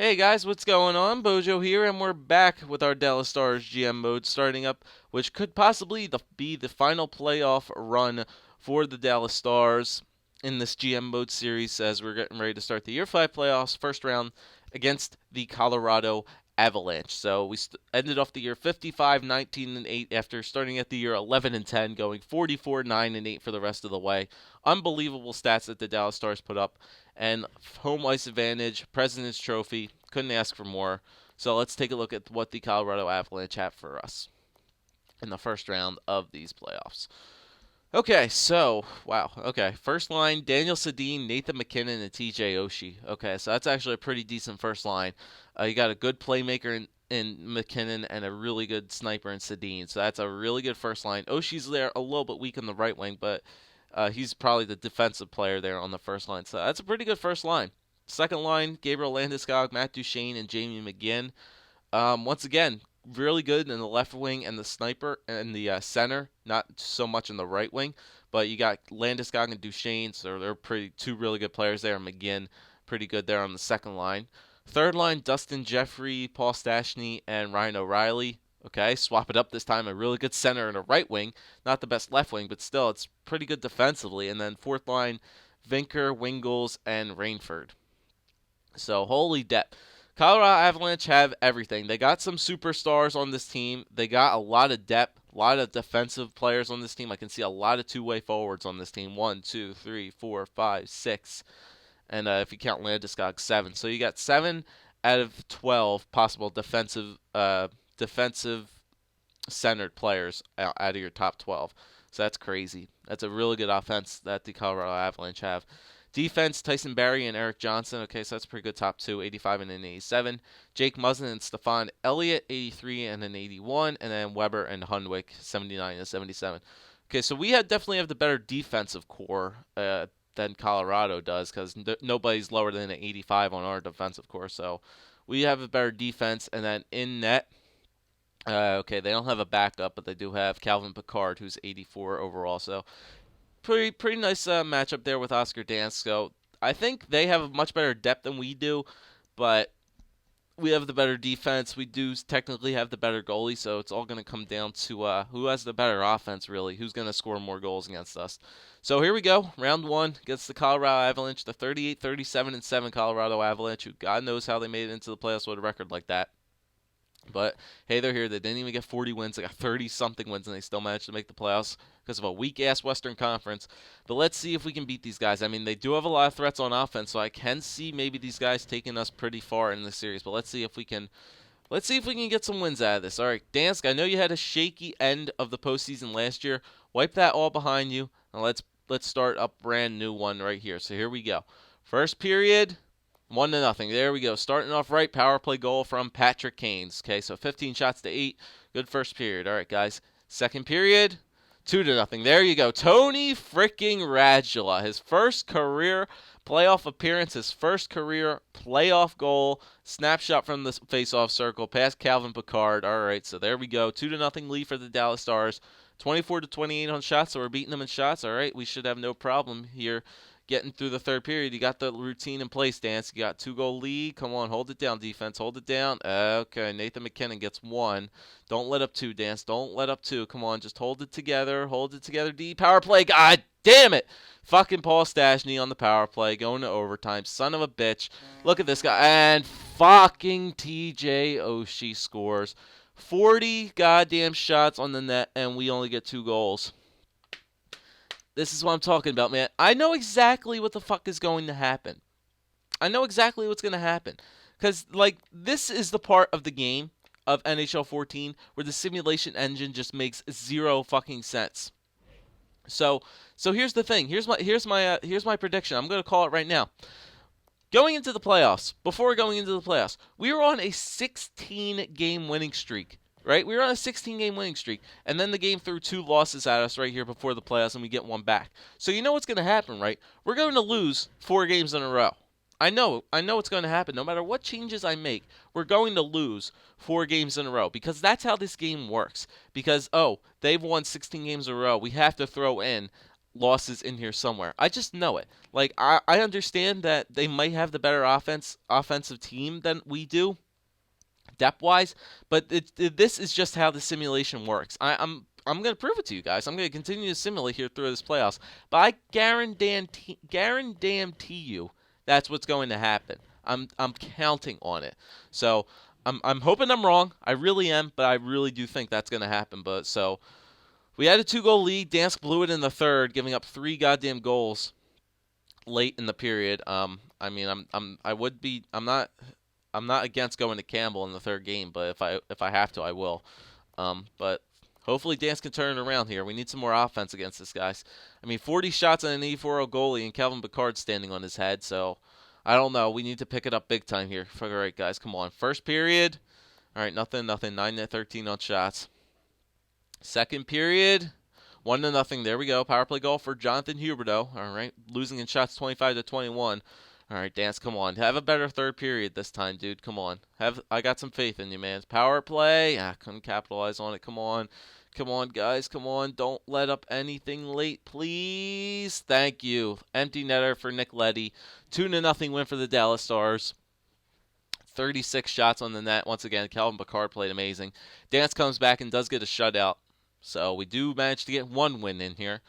Hey guys, what's going on? Bojo here, and we're back with our Dallas Stars GM mode starting up, which could possibly be the final playoff run for the Dallas Stars in this GM mode series as we're getting ready to start the Year 5 playoffs, first round against the Colorado Avalanche. So we ended off the year 55, 19, and 8 after starting at the year 11 and 10, going 44, 9, and 8 for the rest of the way. Unbelievable stats that the Dallas Stars put up. And home ice advantage, President's Trophy, couldn't ask for more. So let's take a look at what the Colorado Avalanche have for us in the first round of these playoffs. Okay, so, wow. Okay, first line, Daniel Sedin, Nathan MacKinnon, and TJ Oshie. Okay, so that's actually a pretty decent first line. You got a good playmaker in MacKinnon and a really good sniper in Sedin. So that's a really good first line. Oshie's there a little bit weak on the right wing, but he's probably the defensive player there on the first line. So that's a pretty good first line. Second line, Gabriel Landeskog, Matt Duchene, and Jamie McGinn. Once again, really good in the left wing and the sniper and the center. Not so much in the right wing, but you got Landeskog and Duchene, so they're two really good players there. And McGinn, pretty good there on the second line. Third line, Dustin Jeffrey, Paul Stastny, and Ryan O'Reilly. Okay, swap it up this time. A really good center and a right wing. Not the best left wing, but still, it's pretty good defensively. And then fourth line, Vinker, Wingles, and Rainford. So, holy depth. Colorado Avalanche have everything. They got some superstars on this team. They got a lot of depth, a lot of defensive players on this team. I can see a lot of two-way forwards on this team. 1, 2, 3, 4, 5, 6. And if you count Landeskog, 7. So you got 7 out of 12 possible defensive centered players out of your top 12. So that's crazy. That's a really good offense that the Colorado Avalanche have. Defense, Tyson Barrie and Eric Johnson. Okay, so that's a pretty good top 2, 85 and an 87. Jake Muzzin and Stefan Elliott, 83 and an 81. And then Weber and Hundwick, 79 and 77. Okay, so we definitely have the better defensive core than Colorado does because nobody's lower than an 85 on our defensive core. So we have a better defense. And then in net, okay, they don't have a backup, but they do have Calvin Pickard, who's 84 overall. So pretty nice matchup there with Oscar Dansk. So I think they have a much better depth than we do, but we have the better defense. We do technically have the better goalie, so it's all going to come down to who has the better offense, really. Who's going to score more goals against us. So here we go. Round 1 against the Colorado Avalanche, the 38, 37, and 7 Colorado Avalanche, who God knows how they made it into the playoffs with a record like that. But, hey, they're here. They didn't even get 40 wins. They got 30-something wins, and they still managed to make the playoffs because of a weak-ass Western Conference. But let's see if we can beat these guys. I mean, they do have a lot of threats on offense, so I can see maybe these guys taking us pretty far in the series. But let's see if we can get some wins out of this. All right, Dansk, I know you had a shaky end of the postseason last year. Wipe that all behind you, and let's start a brand new one right here. So here we go. First period, 1-0. There we go. Starting off right, power play goal from Patrick Kane. Okay, so 15 shots to 8. Good first period. All right, guys. Second period, 2-0. There you go. Tony freaking Radula. His first career playoff appearance, his first career playoff goal. Snapshot from the face-off circle past Calvin Pickard. All right, so there we go. 2-0 lead for the Dallas Stars. 24-28 on shots, so we're beating them in shots. All right, we should have no problem here getting through the third period. You got the routine in place, Dansk. You got 2-goal lead. Come on, hold it down, defense. Hold it down. Okay, Nathan MacKinnon gets 1. Don't let up 2, Dansk. Don't let up 2. Come on, just hold it together. Hold it together, D. Power play. God damn it. Fucking Paul Stastny on the power play, going to overtime. Son of a bitch. Look at this guy. And fucking TJ Oshie scores 40 goddamn shots on the net, and we only get 2 goals. This is what I'm talking about, man. I know exactly what the fuck is going to happen. I know exactly what's going to happen. Because, this is the part of the game of NHL 14 where the simulation engine just makes zero fucking sense. So here's the thing. Here's my prediction. I'm going to call it right now. Going into the playoffs, before going into the playoffs, we were on a 16-game winning streak. Right? We were on a 16-game winning streak, and then the game threw 2 losses at us right here before the playoffs, and we get 1 back. So you know what's going to happen, right? We're going to lose 4 games in a row. I know what's going to happen. No matter what changes I make, we're going to lose 4 games in a row because that's how this game works. Because, they've won 16 games in a row. We have to throw in losses in here somewhere. I just know it. Like I understand that they might have the better offensive team than we do, depth wise, but this is just how the simulation works. I'm going to prove it to you guys. I'm going to continue to simulate here through this playoffs, but I guarantee you that's what's going to happen. I'm counting on it. So I'm hoping I'm wrong. I really am, but I really do think that's going to happen. But so we had a 2-goal lead. Dansk blew it in the third, giving up 3 goddamn goals late in the period. I mean, I'm not against going to Campbell in the third game, but if I have to, I will. But hopefully Dansk can turn it around here. We need some more offense against this, guys. I mean, 40 shots on an 84 goalie and Calvin Pickard standing on his head, so I don't know. We need to pick it up big time here. All right, guys, come on. First period. All right, nothing. 9-13 on shots. Second period. 1-0. There we go. Power play goal for Jonathan Huberdeau. All right, losing in shots 25-21. All right, Dansk, come on. Have a better third period this time, dude. Come on. I got some faith in you, man. Power play. Couldn't capitalize on it. Come on. Come on, guys. Come on. Don't let up anything late, please. Thank you. Empty netter for Nick Leddy. 2-0 win for the Dallas Stars. 36 shots on the net. Once again, Calvin Pickard played amazing. Dansk comes back and does get a shutout. So we do manage to get one win in here.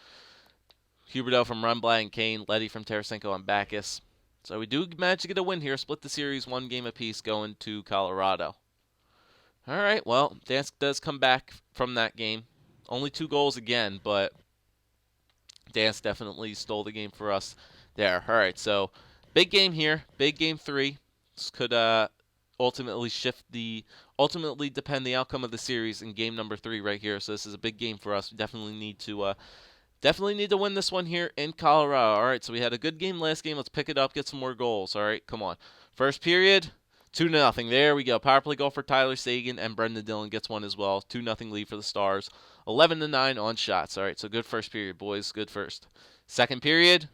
Huberdeau from Rundblad and Kane. Leddy from Tarasenko and Backus. So we do manage to get a win here. Split the series 1 game apiece going to Colorado. All right, well, Dansk does come back from that game. Only 2 goals again, but Dansk definitely stole the game for us there. All right, so big game here. Big game 3. This could ultimately depend the outcome of the series in game number 3 right here. So this is a big game for us. We definitely need to win this one here in Colorado. All right, so we had a good game last game. Let's pick it up, get some more goals. All right, come on. First period, 2-0. There we go. Power play goal for Tyler Seguin, and Brendan Dillon gets one as well. 2-0 lead for the Stars. 11-9 on shots. All right, so good first period, boys. Good first. Second period.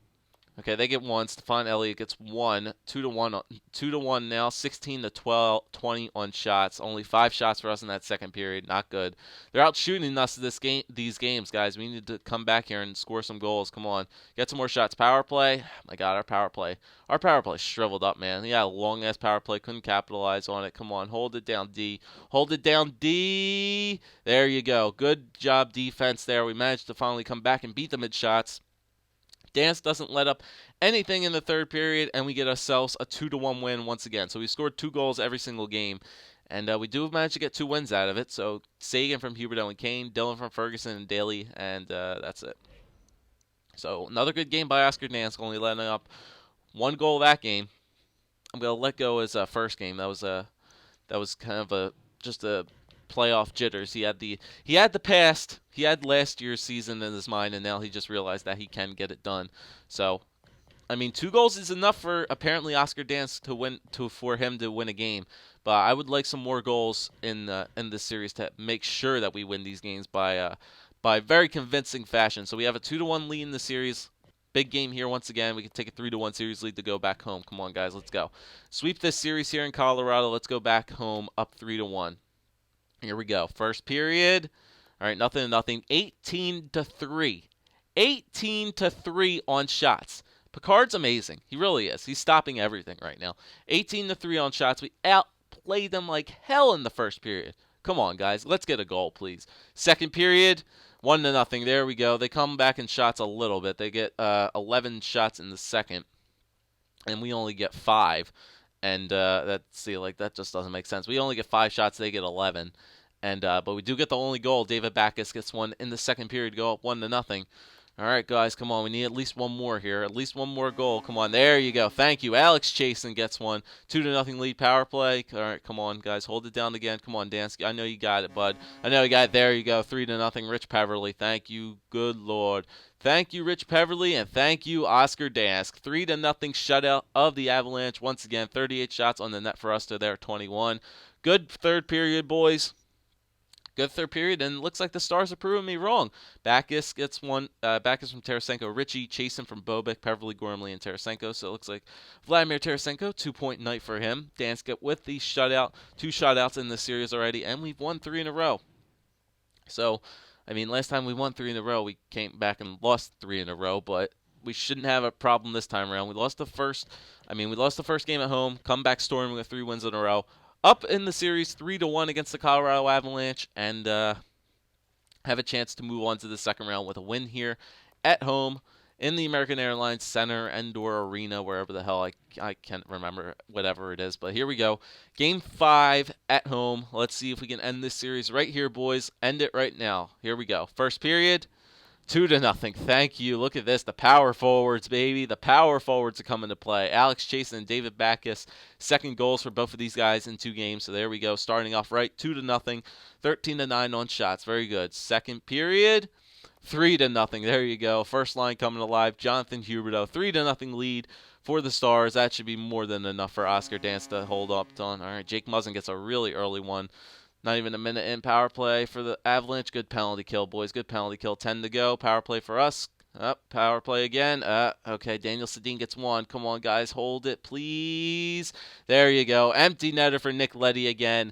Okay, they get one. Stephon Elliott gets one. 2-1. 2-1 now. 16-20 on shots. Only 5 shots for us in that second period. Not good. They're out shooting us these games, guys. We need to come back here and score some goals. Come on. Get some more shots. Power play. My God, our power play. Our power play shriveled up, man. Yeah, long-ass power play. Couldn't capitalize on it. Come on. Hold it down, D. Hold it down, D. There you go. Good job defense there. We managed to finally come back and beat them in shots. Dansk doesn't let up anything in the third period, and we get ourselves a 2-1 win once again. So we scored 2 goals every single game, and we do manage to get 2 wins out of it. So Seguin from Huberdeau and Kane, Dillon from Ferguson and Daly, and that's it. So another good game by Oscar Dansk, only letting up 1 goal that game. I'm gonna let go his first game. That was kind of just a playoff jitters. He had the past. He had last year's season in his mind, and now he just realized that he can get it done. So, I mean, 2 goals is enough for apparently Oscar Dansk for him to win a game. But I would like some more goals in this series to make sure that we win these games by very convincing fashion. So we have a 2-1 lead in the series. Big game here once again. We can take a 3-1 series lead to go back home. Come on, guys, let's go. Sweep this series here in Colorado. Let's go back home up 3-1. Here we go. First period. All right, 0-0. 18-3. 18-3 on shots. Pickard's amazing. He really is. He's stopping everything right now. 18-3 on shots. We outplayed them like hell in the first period. Come on, guys. Let's get a goal, please. Second period. 1-0. There we go. They come back in shots a little bit. They get 11 shots in the second, and we only get 5. And that just doesn't make sense. We only get 5 shots, they get 11. And but we do get the only goal. David Backus gets one in the second period, go up 1-0. All right, guys, come on. We need at least one more here. At least one more goal. Come on, there you go. Thank you. Alex Chasen gets one. 2-0 lead power play. All right, come on, guys. Hold it down again. Come on, Dansk. I know you got it, bud. I know you got it. There you go. 3-0. Rich Peverly. Thank you. Good Lord. Thank you, Rich Peverly, and thank you, Oscar Dansk. 3-0 shutout of the Avalanche. Once again, 38 shots on the net for us to their 21. Good third period, boys. Good third period, and it looks like the Stars are proving me wrong. Backus gets one. Backus from Tarasenko. Richie, Chasen from BOJoeKO, Peverly, Gormley, and Tarasenko. So it looks like Vladimir Tarasenko, 2-point night for him. Dansk with the shutout. 2 shutouts in the series already, and we've won 3 in a row. So I mean, last time we won 3 in a row, we came back and lost 3 in a row, but we shouldn't have a problem this time around. We lost the first game at home, come back storming with 3 wins in a row, up in the series 3-1 against the Colorado Avalanche, and have a chance to move on to the second round with a win here at home in the American Airlines Center Indoor Arena, wherever the hell I can't remember, whatever it is. But here we go. Game 5 at home. Let's see if we can end this series right here, boys. End it right now. Here we go. First period, 2-0. Thank you. Look at this. The power forwards, baby. The power forwards are coming to play. Alex Chasen and David Backus. Second goals for both of these guys in 2 games. So there we go. Starting off right, 2-0. 13-9 on shots. Very good. Second period, 3-0. There you go. First line coming alive. Jonathan Huberdeau. 3-0 lead for the Stars. That should be more than enough for Oscar Dance to hold up on. All right, Jake Muzzin gets a really early one. Not even a minute in. Power play for the Avalanche. Good penalty kill, boys. Good penalty kill. 10 to go. Power play for us. Power play again. Okay, Daniel Sedin gets one. Come on, guys. Hold it, please. There you go. Empty netter for Nick Leddy again.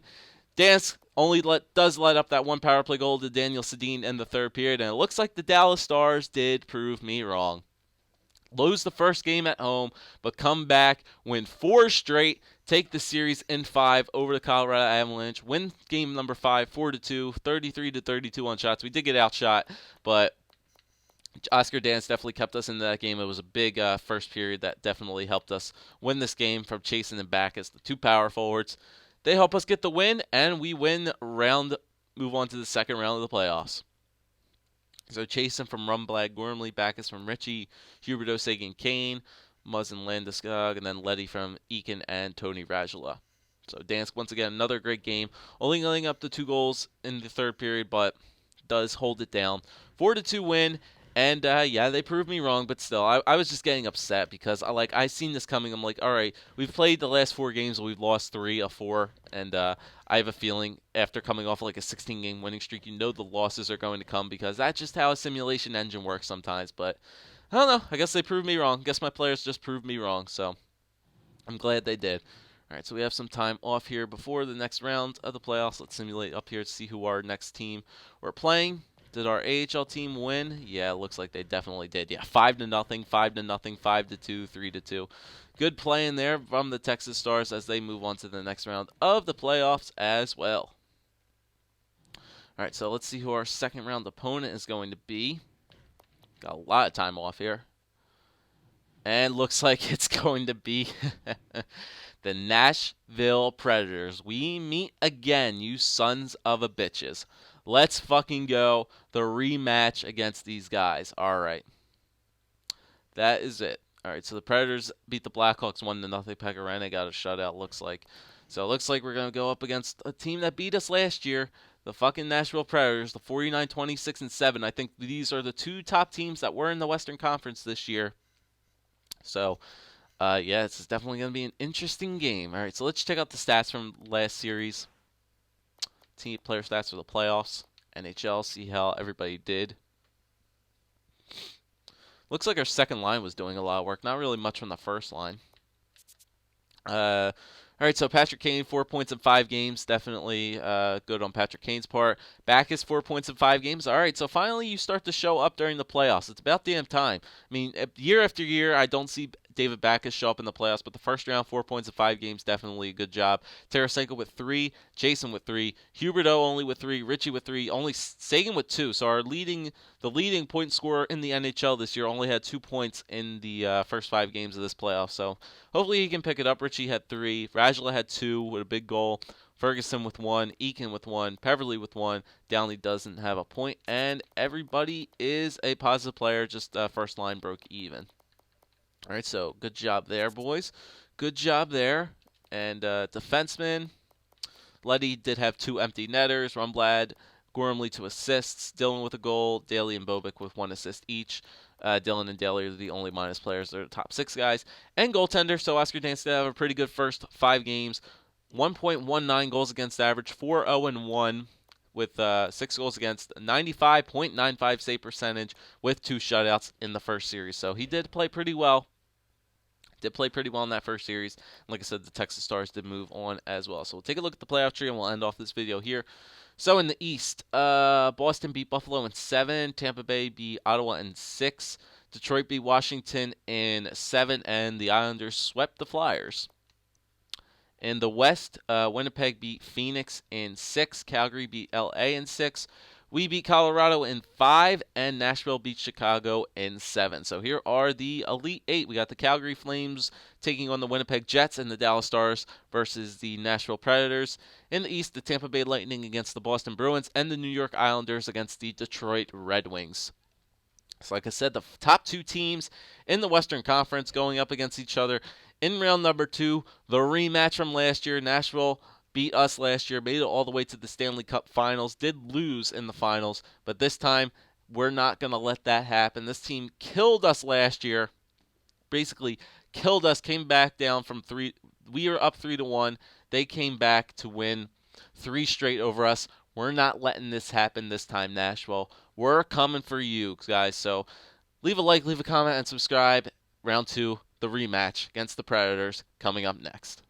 Dance only does let up that one power play goal to Daniel Sedin in the third period, and it looks like the Dallas Stars did prove me wrong. Lose the first game at home, but come back, win 4 straight, take the series in 5 over the Colorado Avalanche, win game number 5, 4-2, 33-32 on shots. We did get outshot, but Oscar Dance definitely kept us in that game. It was a big first period that definitely helped us win this game from Chasen and Backus, the 2 power forwards. They help us get the win, and we move on to the second round of the playoffs. So Chasen from Rumblad, Gormley, Backus from Ritchie, Huberdeau, Sagan, Kane, Muzzin, Landeskog, and then Leddy from Eakin and Tony Radula. So Dansk, once again, another great game. Only letting up the 2 goals in the third period, but does hold it down. 4-2 win. And, yeah, they proved me wrong, but still, I was just getting upset because, I seen this coming. I'm like, all right, we've played the last 4 games, we've lost 3 of 4, and I have a feeling after coming off like a 16-game winning streak, the losses are going to come because that's just how a simulation engine works sometimes. But, I don't know, I guess they proved me wrong. I guess my players just proved me wrong, so I'm glad they did. All right, so we have some time off here before the next round of the playoffs. Let's simulate up here to see who our next team we're playing. Did our AHL team win? Yeah, it looks like they definitely did. Yeah, 5-0, 5-0, 5-2, 3-2. Good play in there from the Texas Stars as they move on to the next round of the playoffs as well. All right, so let's see who our second round opponent is going to be. Got a lot of time off here. And looks like it's going to be the Nashville Predators. We meet again, you sons of a bitches. Let's fucking go. The rematch against these guys. All right. That is it. All right, so the Predators beat the Blackhawks 1-0. Pecorine got a shutout, looks like. So it looks like we're going to go up against a team that beat us last year, the fucking Nashville Predators, the 49, 26, and 7. I think these are the 2 top teams that were in the Western Conference this year. So, yeah, this is definitely going to be an interesting game. All right, so let's check out the stats from last series. Team player stats for the playoffs, NHL, see how everybody did. Looks like our second line was doing a lot of work. Not really much from the first line. All right, so Patrick Kane, 4 points in 5 games. Definitely good on Patrick Kane's part. Backus, 4 points in 5 games. All right, so finally you start to show up during the playoffs. It's about damn time. I mean, year after year, I don't see David Backus show up in the playoffs, but the first round, 4 points in 5 games, definitely a good job. Tarasenko with 3, Jason with 3, Huberdeau only with 3, Ritchie with 3, only Sagan with 2. So the leading point scorer in the NHL this year only had 2 points in the first 5 games of this playoff. So hopefully he can pick it up. Ritchie had 3, Radula had 2 with a big goal. Ferguson with 1, Eakin with 1, Peverley with 1, Downey doesn't have a point, and everybody is a positive player, just first line broke even. All right, so good job there, boys. Good job there. And defenseman, Leddy did have 2 empty netters. Rumblad, Gormley 2 assists. Dylan with a goal. Daly and Bobick with 1 assist each. Dylan and Daly are the only minus players. They're the top 6 guys. And goaltender, so Oscar Dance did have a pretty good first 5 games. 1.19 goals against average, 4-0-1 with 6 goals against, 95.95 save percentage with 2 shutouts in the first series. So he did play pretty well. Did play pretty well in that first series. Like I said, the Texas Stars did move on as well. So we'll take a look at the playoff tree, and we'll end off this video here. So in the East, Boston beat Buffalo in 7. Tampa Bay beat Ottawa in 6. Detroit beat Washington in 7, and the Islanders swept the Flyers. In the West, Winnipeg beat Phoenix in 6. Calgary beat LA in 6. We beat Colorado in 5, and Nashville beat Chicago in 7. So here are the Elite 8. We got the Calgary Flames taking on the Winnipeg Jets, and the Dallas Stars versus the Nashville Predators. In the East, the Tampa Bay Lightning against the Boston Bruins, and the New York Islanders against the Detroit Red Wings. So like I said, the top 2 teams in the Western Conference going up against each other in round number 2, the rematch from last year. Nashville beat us last year, made it all the way to the Stanley Cup Finals, did lose in the finals, but this time we're not going to let that happen. This team killed us last year, basically killed us, came back down from 3. We were up 3-1. They came back to win 3 straight over us. We're not letting this happen this time, Nashville. We're coming for you, guys. So leave a like, leave a comment, and subscribe. Round 2, the rematch against the Predators, coming up next.